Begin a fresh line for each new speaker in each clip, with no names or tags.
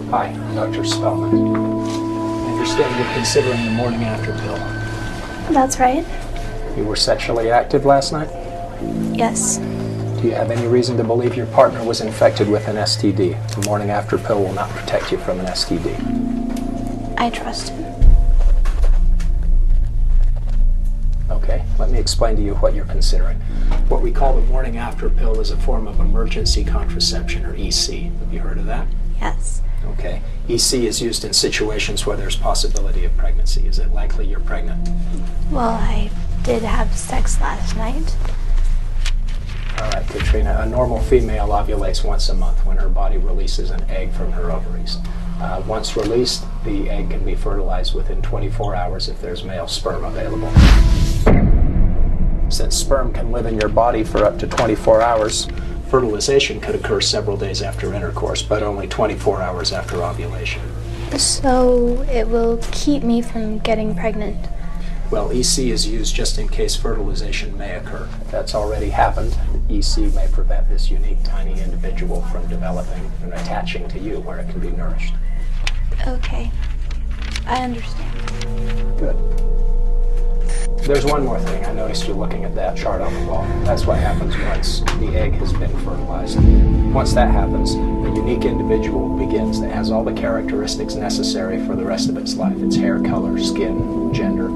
Hi, I'm Dr. Spellman. I understand you're considering the morning after pill.
That's right.
You were sexually active last night?
Yes.
Do you have any reason to believe your partner was infected with an STD? The morning after pill will not protect you from an STD.
I trust him.
Okay, let me explain to you what you're considering. What we call the morning after pill is a form of emergency contraception, or EC. Have you heard of that?
Yes.
Okay. EC is used in situations where there's possibility of pregnancy. Is it likely you're pregnant?
Well, I did have sex last night.
All right, Katrina, a normal female ovulates once a month when her body releases an egg from her ovaries. Once released, the egg can be fertilized within 24 hours if there's male sperm available. Since sperm can live in your body for up to 24 hours, fertilization could occur several days after intercourse, but only 24 hours after ovulation.
So it will keep me from getting pregnant.
Well, EC is used just in case fertilization may occur. If that's already happened, EC may prevent this unique tiny individual from developing and attaching to you where it can be nourished.
Okay. I understand.
Good. There's one more thing. I noticed you looking at that chart on the wall. That's what happens once the egg has been fertilized. Once that happens, a unique individual begins that has all the characteristics necessary for the rest of its life. Its hair color, skin, gender.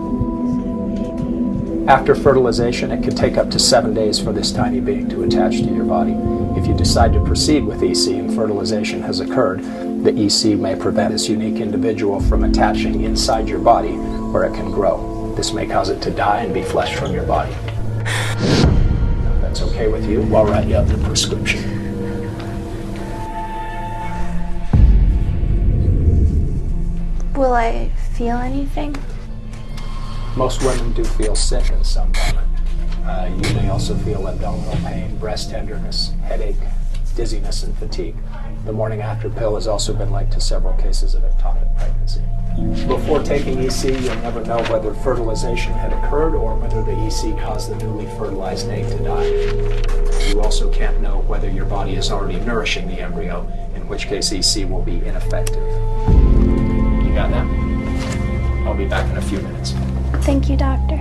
After fertilization, it can take up to 7 days for this tiny being to attach to your body. If you decide to proceed with EC and fertilization has occurred, the EC may prevent this unique individual from attaching inside your body where it can grow. This may cause it to die and be flushed from your body. If that's okay with you, I'll write you up the prescription.
Will I feel anything?
Most women do feel sick in some moment. You may also feel abdominal pain, breast tenderness, headache, dizziness, and fatigue. The morning after pill has also been linked to several cases of ectopic pregnancy. Before taking EC, you'll never know whether fertilization had occurred or whether the EC caused the newly fertilized egg to die. You also can't know whether your body is already nourishing the embryo, in which case EC will be ineffective. You got that? I'll be back in a few minutes.
Thank you, doctor.